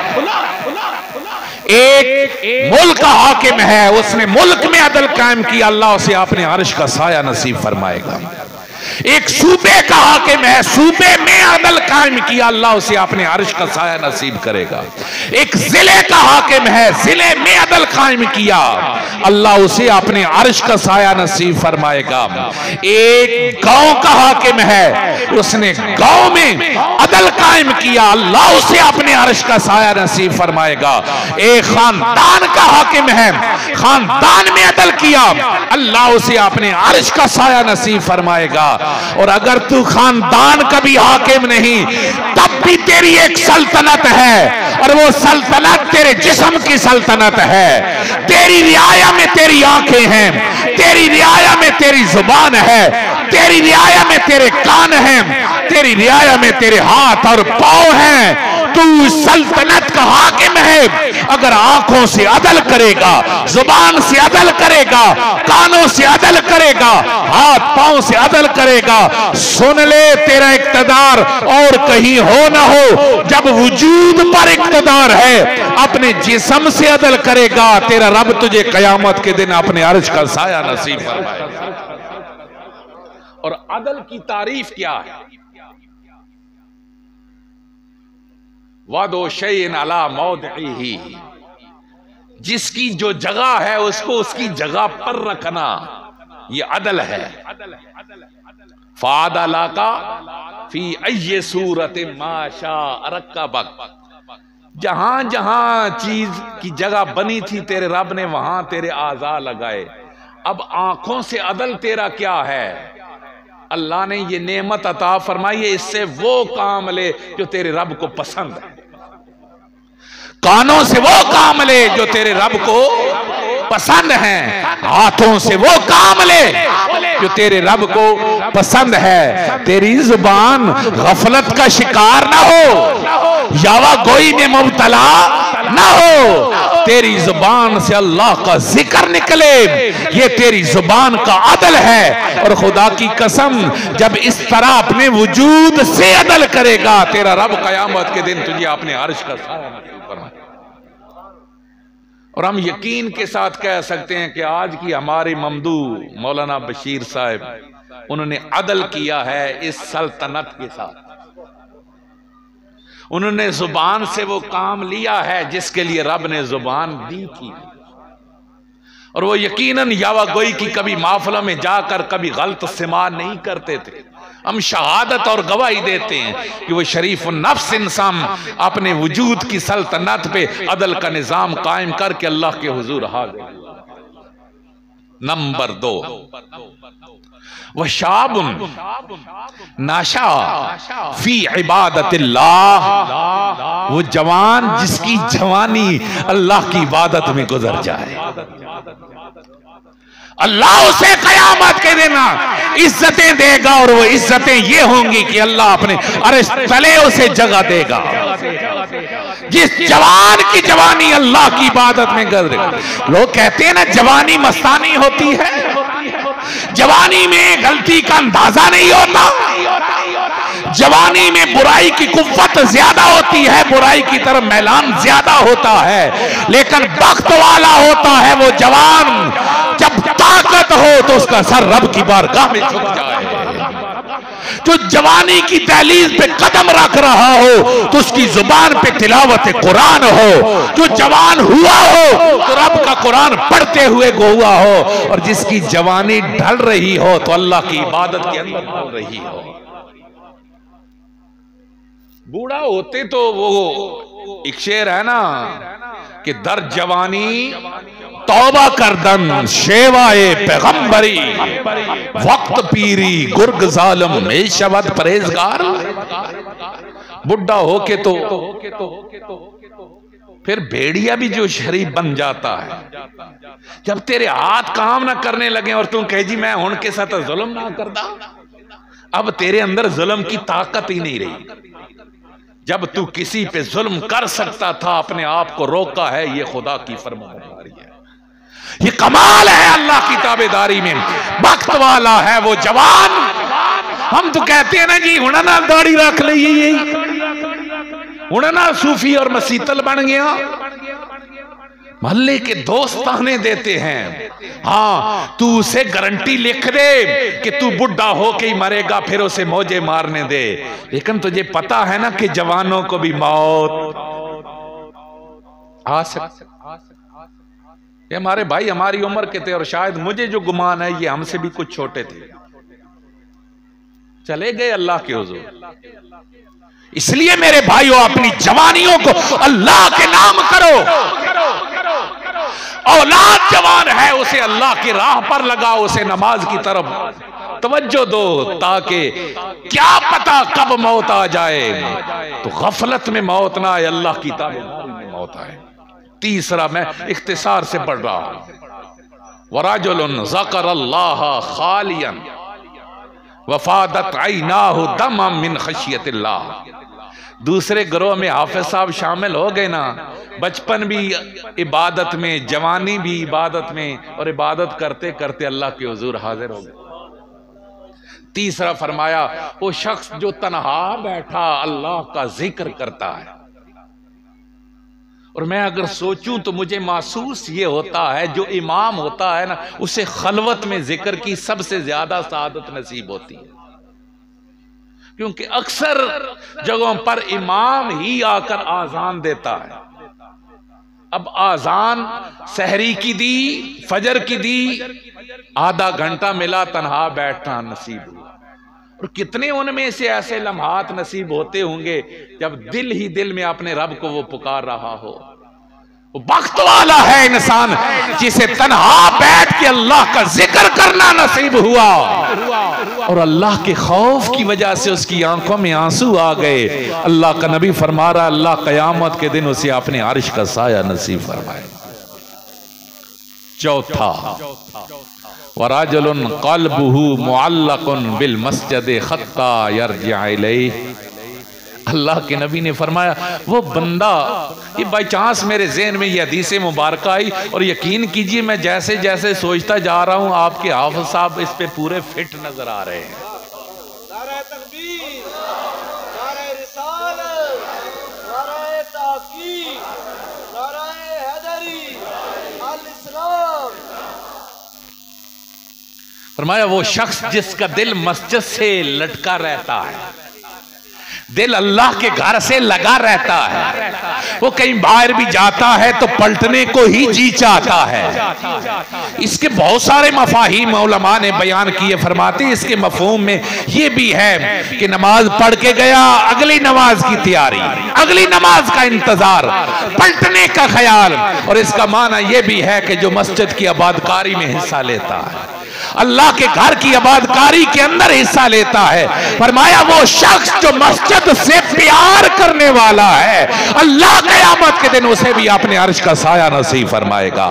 एक मुल्क का हाकिम है, उसने मुल्क में अदल कायम किया, अल्लाह उसे अपने अर्श का साया नसीब फरमाएगा। एक सूबे का हाकिम है, सूबे में अदल कायम किया, अल्लाह उसे अपने अर्श का साया नसीब करेगा। एक जिले का हाकिम है, जिले में अदल कायम किया, अल्लाह उसे अपने अर्श का साया नसीब फरमाएगा। एक गांव का हाकिम है, उसने गांव में अदल कायम किया, अल्लाह उसे अपने अर्श का साया नसीब फरमाएगा। एक खानदान का हाकिम है, खानदान में अदल किया, अल्लाह उसे अपने अर्श का साया नसीब फरमाएगा। और अगर तू खानदान का भी हाकिम नहीं, तब भी तेरी एक सल्तनत है, और वो सल्तनत तेरे जिस्म की सल्तनत है। तेरी रियाया में तेरी आंखें हैं, तेरी रियाया में तेरी जुबान है, तेरी रियाया में तेरे कान हैं, तेरी रियाया में तेरे हाथ और पांव हैं। तू सल्तनत का हाकिम है। अगर आंखों से अदल करेगा, जुबान से अदल करेगा, कानों से अदल करेगा, हाथ पांव से अदल करेगा, सुन ले, तेरा इक्तदार और कहीं हो ना हो, जब वजूद पर इक्तदार है, अपने जिस्म से अदल करेगा, तेरा रब तुझे कयामत के दिन अपने अर्श का साया नसीब फरमाएगा। और अदल की तारीफ क्या है? वदो शैइन अला मौदिही, जिसकी जो जगह है उसको उसकी जगह पर रखना, ये अदल है। फादला का फी अय्य सूरत माशा रक्कबक, जहां जहां चीज की जगह बनी थी तेरे रब ने वहां तेरे आज़ा लगाए। अब आंखों से अदल तेरा क्या है? अल्लाह ने ये नेमत अता फरमाई है, इससे वो काम ले जो तेरे रब को पसंद है। कानों से वो काम ले जो तेरे रब को पसंद है। हाथों से वो काम ले जो तेरे रब को पसंद है। तेरी जुबान गफलत का शिकार ना हो, यावा गोई में मुब्तला ना हो। तेरी जुबान से अल्लाह का जिक्र निकले, ये तेरी जुबान का अदल है। और खुदा की कसम, जब इस तरह अपने वजूद से अदल करेगा, तेरा रब कयामत के दिन तुझे अपने अर्श का साया नसीब फरमाए। और हम यकीन के साथ कह सकते हैं कि आज की हमारे ममदू मौलाना बशीर साहब, उन्होंने अदल किया है इस सल्तनत के साथ। उन्होंने जुबान से वो काम लिया है जिसके लिए रब ने जुबान दी थी। और वो यकीनन यावा गोई की कभी माफला में जाकर कभी गलत इस्तेमाल नहीं करते थे। हम शहादत और गवाही देते हैं कि वो शरीफ नफ्स इंसान अपने वजूद की सल्तनत पे अदल का निजाम कायम करके अल्लाह के हुजूर हाजिर। नंबर 2, वह शाबुन नाशा फी इबादतिल्लाह, वो जवान जिसकी जवानी अल्लाह की इबादत में गुजर जाए। अल्लाह उसे कयामत के दिन इज्जतें देगा, और वो इज्जतें ये होंगी कि अल्लाह अपने अर्श तले उसे जगह देगा। जिस जवान की जवानी अल्लाह की इबादत में गुजरे। लोग कहते हैं ना जवानी मस्तानी होती है, जवानी में गलती का अंदाजा नहीं होता, जवानी में बुराई की कुव्वत ज्यादा होती है, बुराई की तरफ मैलान ज्यादा होता है। लेकिन बख्त वाला होता है वो जवान, जब ताकत हो तो उसका सर रब की बारगाह में झुक जाए। जो जवानी की दहलीज पे कदम रख रहा हो तो उसकी जुबान पे तिलावत कुरान हो। जो जवान हुआ हो तो रब का कुरान पढ़ते हुए हुआ हो, और जिसकी जवानी ढल रही हो तो अल्लाह की इबादत के अंदर ढल रही हो। बूढ़ा होते तो वो एक शेर है ना कि दर जवानी तौबा करदन शेवाए पैगंबरी, वक्त पीरी गुर्ग जालम में शबद परहेजगार। बुढ़ा हो के तो फिर भेड़िया भी जो शरीफ बन जाता है, जब तेरे हाथ काम ना करने लगे और तू कहे जी मैं उनके साथ जुल्म ना करता, अब तेरे अंदर जुल्म की ताकत ही नहीं रही। जब तू किसी पे जुल्म कर सकता था, अपने आप को रोका है। ये खुदा की फरमाबरदारी है, ये कमाल है अल्लाह की ताबेदारी में। वक्त वाला है वो जवान। हम तो कहते हैं ना जी हुणा ना दाढ़ी रख ली, हुणा ना सूफी और मसीतल बन गया। मोहल्ले के दोस्त ताने देते हैं, हाँ तू उसे गारंटी लिख दे कि तू बुढ़ा हो के ही मरेगा, फिर उसे मौजे मारने दे। लेकिन तुझे पता है ना कि जवानों को भी मौत आ सकती। ये हमारे भाई हमारी उम्र के थे और शायद मुझे जो गुमान है ये हमसे भी कुछ छोटे थे, चले गए अल्लाह के हुजूर। इसलिए मेरे भाइयों अपनी जवानियों को अल्लाह के नाम करो। औलाद जवान है उसे अल्लाह की राह पर लगाओ, उसे नमाज की तरफ तवज्जो दो, ताकि क्या पता कब मौत आ जाए तो गफलत में मौत ना आए, अल्लाह की ताबेदारी में मौत आए। तीसरा मैं इख्तिसार से पढ़ रहा हूं, वराजुलन ज़करल्लाह खालियन वफादत ऐनाहु दमम मिन खशियतिल्लाह। दूसरे ग्रोह में हाफिज साहब शामिल हो गए ना, बचपन भी इबादत में, जवानी भी इबादत में, और इबादत करते करते अल्लाह के हुजूर हाजिर हो गए। तीसरा फरमाया वो शख्स जो तन्हा बैठा अल्लाह का जिक्र करता है। और मैं अगर सोचूं तो मुझे महसूस ये होता है जो इमाम होता है ना, उसे खलवत में जिक्र की सबसे ज्यादा सादत नसीब होती है, क्योंकि अक्सर जगहों पर इमाम ही आकर आजान देता है। अब आजान सहरी की दी, फजर की दी, आधा घंटा मिला, तन्हा बैठना नसीब हुआ। और कितने उनमें से ऐसे लम्हात नसीब होते होंगे जब दिल ही दिल में अपने रब को वो पुकार रहा हो। वक्त वाला है इंसान जिसे तन्हा बैठ के अल्लाह का जिक्र करना नसीब हुआ, और अल्लाह के खौफ की वजह से उसकी आंखों में आंसू आ गए। अल्लाह का नबी फरमा रहा, अल्लाह कयामत के दिन उसे अपने अर्श का साया नसीब फरमाए। चौथा, वराजुलन क़ल्बुहु मुअल्लक़ुन बिल मस्जिद हत्ता यरजिअ इलैहि। अल्लाह के नबी ने फरमाया वो बंदा, ये बाई चांस मेरे ज़हन में ये हदीस मुबारक आई, और यकीन कीजिए मैं जैसे जैसे सोचता जा रहा हूँ आपके हाफिज साहब इस पे पूरे फिट नजर आ रहे हैं। नारे तकबीर, नारे रिसालत, नारे ताकीद, नारे हैदरी, अल इस्लाम। फरमाया वो शख्स जिसका दिल मस्जिद से लटका रहता है, दिल अल्लाह के घर से लगा रहता है, वो कहीं बाहर भी जाता है तो पलटने को ही जी चाहता है। इसके बहुत सारे मफाहीम उलमा ने बयान किए, फरमाते इसके मफहूम में ये भी है कि नमाज पढ़ के गया, अगली नमाज की तैयारी, अगली नमाज का इंतजार, पलटने का ख्याल। और इसका माना यह भी है कि जो मस्जिद की आबादकारी में हिस्सा लेता है, अल्लाह के घर की आबादकारी के अंदर हिस्सा लेता है, फरमाया वो शख्स जो मस्जिद से प्यार करने वाला है, अल्लाह क़यामत के दिन उसे भी अपने अर्श का साया नसीब फरमाएगा।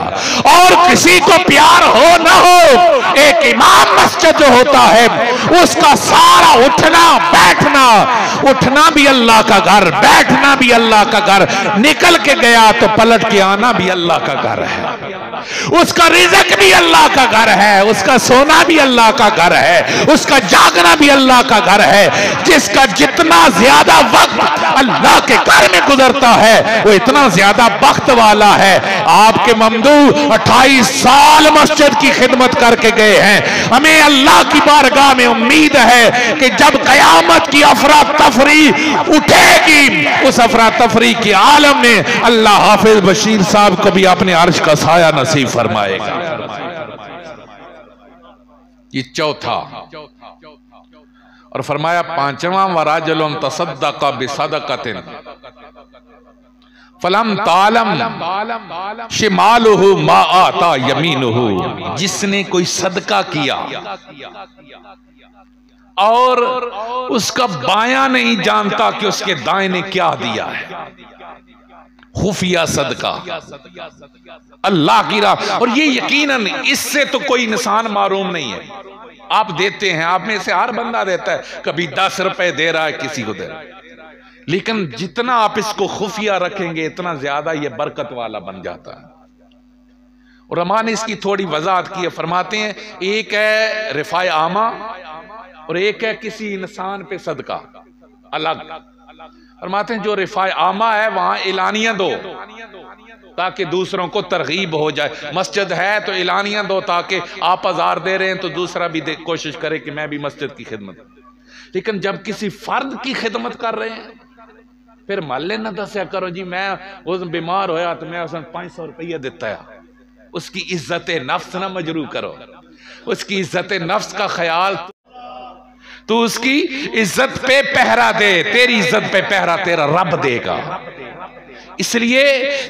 और किसी को प्यार हो न हो, एक इमाम मस्जिद जो होता है उसका सारा उठना बैठना, उठना भी अल्लाह का घर, बैठना भी अल्लाह का घर, निकल के गया तो पलट के आना भी अल्लाह का घर है, उसका रिज़्क़ भी अल्लाह का घर है, उसका सोना भी अल्लाह का घर है, उसका जागना भी अल्लाह का घर है। जिसका जितना ज्यादा वक्त अल्लाह के घर में गुजरता है वो इतना ज्यादा वक्त वाला है। आपके ममदू 28 साल मस्जिद की खिदमत करके गए हैं। हमें अल्लाह की बारगाह में उम्मीद है कि जब कयामत की अफरा तफरी उठेगी, उस अफरा तफरी के आलम में अल्लाह हाफिज बशीर साहब को भी अपने अर्श का साया नसीब फरमाएगा। ये चौथा। और फरमाया पांचवा, वराजुलन तसद्दक़ बिसदक़तिन फलम तालम शिमालुहु मा आता यमीनुहु, जिसने कोई सदका किया और उसका बायां नहीं जानता कि उसके दाएं ने क्या दिया है, खुफिया सदका अल्लाह की राह। और ये यकीनन इससे तो कोई इंसान मारूम नहीं है। आप देते हैं, आप में से हर बंदा देता है, कभी 10 रुपए दे रहा है, किसी को दे रहा है, लेकिन जितना आप इसको खुफिया रखेंगे इतना ज्यादा ये बरकत वाला बन जाता है। और उलमा ने इसकी थोड़ी वजाहत की है, फरमाते हैं एक है रिफाए आमा और एक है किसी इंसान पे सदका अलग। फरमाते हैं जो रिफाए आमा है वहां एलानियां दो ताकि दूसरों को तरगीब हो जाए। मस्जिद है तो एलानियां दो ताकि आप हजार दे रहे हैं तो दूसरा भी कोशिश करे कि मैं भी मस्जिद की खिदमत। लेकिन जब किसी फर्द की खिदमत कर रहे हैं फिर महल्ले ना दस्या करो जी मैं उस बीमार होया तो मैं उसने 500 रुपया दिता है। उसकी इज्जत नफ्स ना मजरू करो, उसकी इज्जत नफ्स का ख्याल तू उसकी इज्जत पे पहरा दे, तेरी इज्जत पे पहरा तेरा रब देगा। इसलिए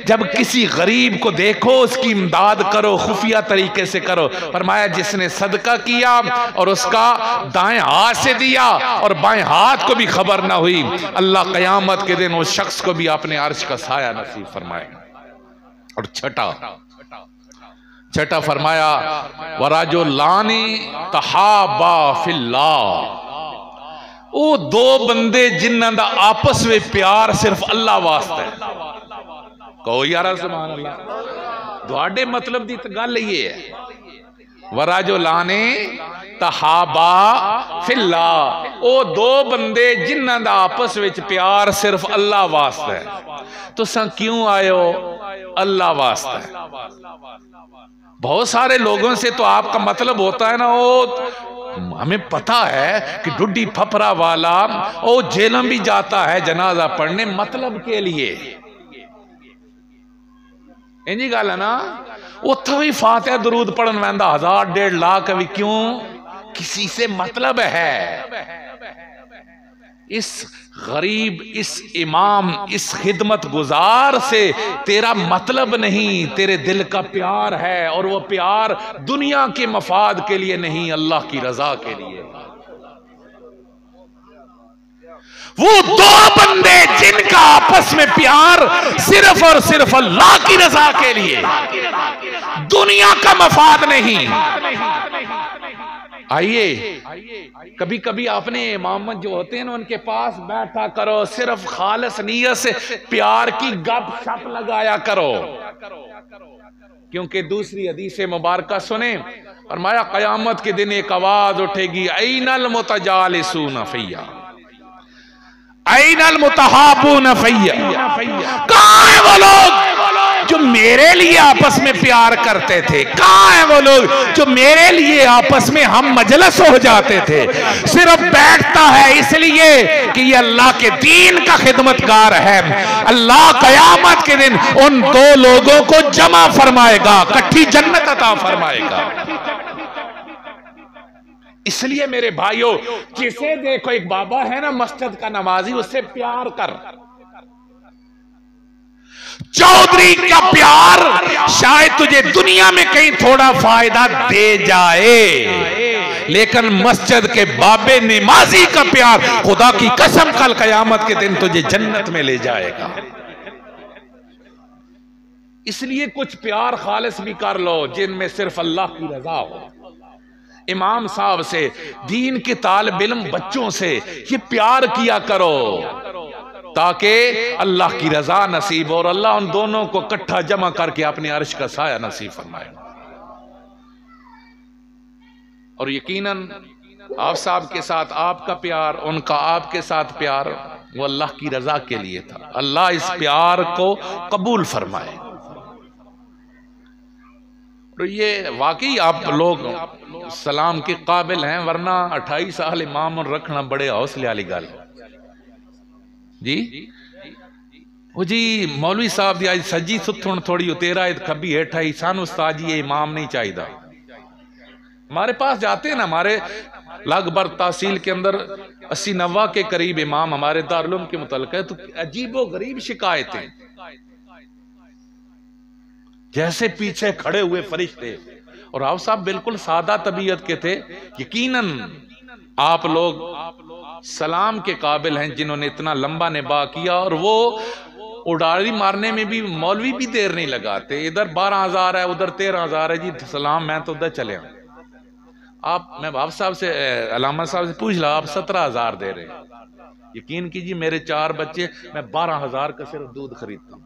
जब किसी गरीब को देखो उसकी इमदाद करो, खुफिया तरीके से करो। फरमाया जिसने सदका किया और उसका दाएं हाथ से दिया और बाएं हाथ को भी खबर ना हुई, अल्लाह क़यामत के दिन उस शख्स को भी अपने अर्श का साया नसीब फरमाएगा। और छठा फरमाया वराजुलानी तहाबा फिल्लाह, वो दो बंदे जिन्हां दा आपस में प्यार सिर्फ अल्लाह वास्ते है। कहो यार सुभान अल्लाह, तुहाडे मतलब दी गल ये है वराजुलानी तहाबा फिल्लाह, वो दो बंदे जिन्हां दा आपस में प्यार सिर्फ अल्लाह वास्ते है। तो क्यों आयो? अल्लाह वास्ते। बहुत सारे लोगों से तो आपका मतलब होता है ना, वो हमें पता है कि डुड्डी फपरा वाला वो जेलम भी जाता है जनाजा पढ़ने मतलब के लिए, इंजी गल है ना। उतो भी फातिहा दरूद पढ़न वैंदा 1000-1.5 लाख भी क्यों? किसी से मतलब है। इस गरीब, इस इमाम, इस खिदमत गुजार से तेरा मतलब नहीं, तेरे दिल का प्यार है। और वो प्यार दुनिया के मफाद के लिए नहीं, अल्लाह की रजा के लिए। वो दो बंदे जिनका आपस में प्यार सिर्फ और सिर्फ अल्लाह की रजा के लिए, दुनिया का मफाद नहीं। आइए कभी कभी अपने इमामत जो होते हैं ना उनके पास बैठा करो, सिर्फ खालिस नीयत से प्यार की गपशप लगाया करो। क्योंकि दूसरी हदीस मुबारका सुने, फरमाया क़यामत के दिन एक आवाज उठेगी, ऐनल मुतजालिसून फ़िय्या, ऐनल मुतहाबून फ़िय्या, कहाँ है वो लोग जो मेरे लिए आपस में प्यार करते थे? कहाँ है वो लोग जो मेरे लिए आपस में हम मजलिस हो जाते थे? सिर्फ बैठता है इसलिए कि ये अल्लाह के दीन का खिदमतगार है। अल्लाह क़यामत के दिन उन दो लोगों को जमा फरमाएगा, इकट्ठी जन्नत अता फरमाएगा। इसलिए मेरे भाइयों, जिसे देखो, एक बाबा है ना मस्जिद का नमाजी, उससे प्यार कर। चौधरी का प्यार शायद तुझे दुनिया में कहीं थोड़ा फायदा दे जाए, लेकिन मस्जिद के बाबे नमाजी का प्यार खुदा की कसम कल क़यामत के दिन तुझे जन्नत में ले जाएगा। इसलिए कुछ प्यार खालिस भी कर लो जिनमें सिर्फ अल्लाह की रजा हो। इमाम साहब से, दीन के तालिब इल्म बच्चों से ये प्यार किया करो ताकि अल्लाह की रजा नसीब हो और अल्लाह उन दोनों को इकट्ठा जमा करके अपने अर्श का साया नसीब फरमाए। और यकीनन आप साहब के साथ आपका प्यार, उनका आपके साथ प्यार, वो अल्लाह की रजा के लिए था। अल्लाह इस प्यार को कबूल फरमाए। तो ये वाकई आप लोग सलाम के काबिल हैं, वरना 28 साल इमाम रखना बड़े हौसले वाली गल है जी। वो जी मौलवी साहब दी आज सजी सुथुन थोड़ी उतेरा खब्बी हेठा ही सन उस्ताद जी, ये इमाम नहीं चाहिए। हमारे पास जाते हैं ना, हमारे लगभग तहसील के अंदर 80-90 के करीब इमाम हमारे दारुल उलूम के मुतल्लिक़ है, तो अजीबो गरीब शिकायतें। जैसे पीछे खड़े हुए फरिश्ते। और आप साहब बिल्कुल सादा तबीयत के थे। यकीनन आप लोग सलाम के काबिल हैं जिन्होंने इतना लंबा निभा किया। और वो उड़ारी मारने में भी मौलवी भी देर नहीं लगाते। इधर 12,000 है, उधर 13,000 है जी, सलाम मैं तो उधर चले आऊं। मैं बाप साहब से, अलामा साहब से पूछ ला, आप 17,000 दे रहे हैं। यकीन कीजिए मेरे 4 बच्चे, मैं 12,000 का सिर्फ दूध खरीदता हूं।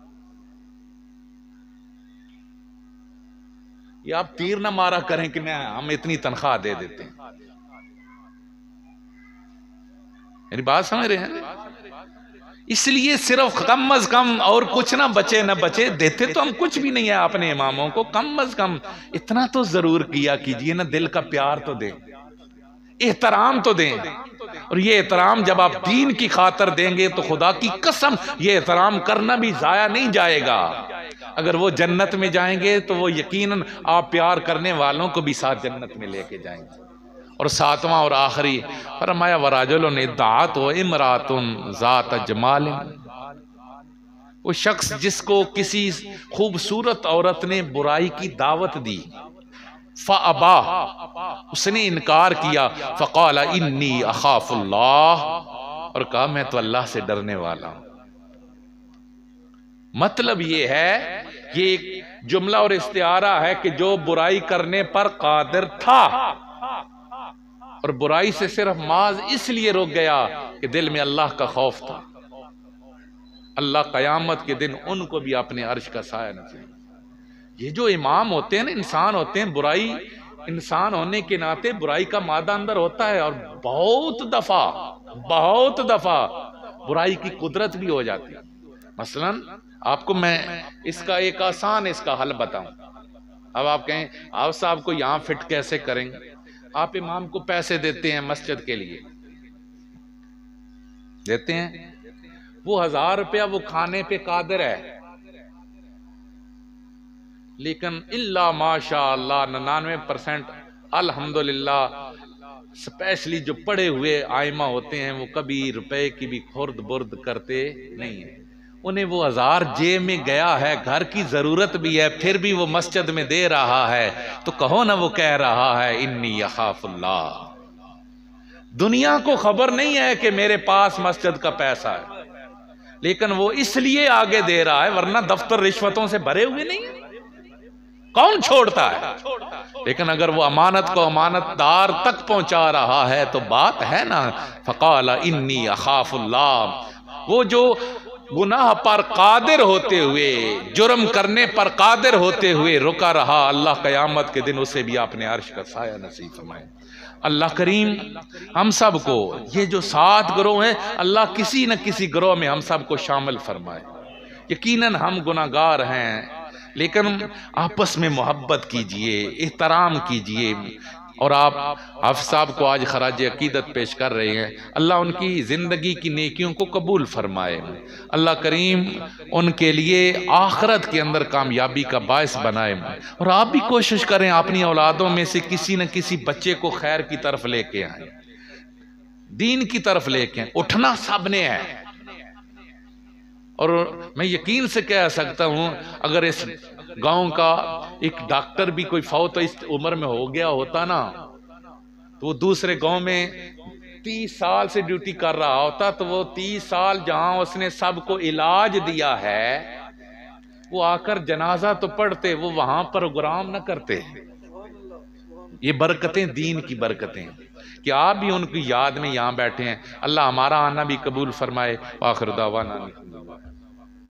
ये आप तीर ना मारा करें कि हम इतनी तनख्वाह दे देते हैं। मेरी बात समझ रहे हैं? इसलिए सिर्फ कम अज कम, और कुछ ना बचे ना बचे, देते तो हम कुछ भी नहीं है अपने इमामों को, कम अज कम इतना तो जरूर किया कीजिए ना, दिल का प्यार तो दें, एहतराम तो दें। और ये एहतराम जब आप दीन की खातर देंगे तो खुदा की कसम ये एहतराम करना भी जाया नहीं जाएगा। अगर वो जन्नत में जाएंगे तो वो यकीनन आप प्यार करने वालों को भी साथ जन्नत में लेके जाएंगे। और 7वां और आखिरी फरमाया, वराजुल इद्दाअत व इमरातुन ज़ात जमाल, वो शख्स जिसको किसी खूबसूरत औरत ने बुराई की दावत दी, फ़अबा, उसने इनकार किया, फ़क़ाल इन्नी अख़ाफ़ुल्लाह, और कहा मैं तो अल्लाह से डरने वाला हूं। मतलब ये है, ये एक जुमला और इस्तिआरा है कि जो बुराई करने पर कादिर था और बुराई से सिर्फ माज इसलिए रुक गया कि दिल में अल्लाह का खौफ था। अल्लाह कयामत के दिन उनको भी अपने अर्श का साया नसीब। ये जो इमाम होते हैं ना, इंसान होते हैं, बुराई इंसान होने के नाते बुराई का मादा अंदर होता है, और बहुत दफा बुराई की कुदरत भी हो जाती है। मसलन आपको मैं इसका एक आसान इसका हल बताऊं। अब आप कहें आप साहब को यहां फिट कैसे करेंगे? आप इमाम को पैसे देते हैं मस्जिद के लिए, देते हैं, वो 1000 रुपया वो खाने पे कादिर है, लेकिन इल्ला माशाअल्लाह 99% अल्हम्दुलिल्लाह स्पेशली जो पढ़े हुए आइमा होते हैं, वो कभी रुपए की भी खुर्द बुर्द करते नहीं है। उन्हें वो 1000 जेब में गया है, घर की जरूरत भी है, फिर भी वो मस्जिद में दे रहा है, तो कहो ना वो कह रहा है इन्नी अखाफुल्लाह। दुनिया को खबर नहीं है कि मेरे पास मस्जिद का पैसा है, लेकिन वो इसलिए आगे दे रहा है, वरना दफ्तर रिश्वतों से भरे हुए नहीं, कौन छोड़ता है। लेकिन अगर वो अमानत को अमानतदार तक पहुंचा रहा है तो बात है ना, फकाला इन्नी अखाफुल्लाह। वो जो गुनाह पर कादिर होते हुए, जुर्म करने पर कादिर होते हुए रुका रहा, अल्लाह कयामत के दिन उसे भी अपने अर्श का साया नसीब फरमाए। अल्लाह करीम हम सब को, ये जो 7 गिरोह हैं, अल्लाह किसी न किसी गिरोह में हम सब को शामिल फरमाए। यकीनन हम गुनाहगार हैं, लेकिन आपस में मोहब्बत कीजिए, एहतराम कीजिए। और आप साहब को आज खराज अकीदत पेश कर रहे हैं, अल्लाह उनकी ज़िंदगी की नेकियों को कबूल फरमाए। अल्लाह करीम उनके लिए आखिरत के अंदर कामयाबी का बायस बनाए। और आप भी कोशिश करें अपनी औलादों में से किसी न किसी बच्चे को खैर की तरफ लेके आए, दीन की तरफ लेके आए। उठना सब ने है, और मैं यकीन से कह सकता हूं, अगर इस गांव का एक डॉक्टर भी कोई फौत इस उम्र में हो गया होता ना, तो वो दूसरे गांव में 30 साल से ड्यूटी कर रहा होता, तो वो 30 साल जहां उसने सबको इलाज दिया है, वो आकर जनाजा तो पढ़ते, वो वहां प्रोग्राम न करते। ये बरकतें दीन की बरकतें कि आप भी उनकी याद में यहां बैठे हैं। अल्लाह हमारा आना भी कबूल फरमाए। आखिर दावाना।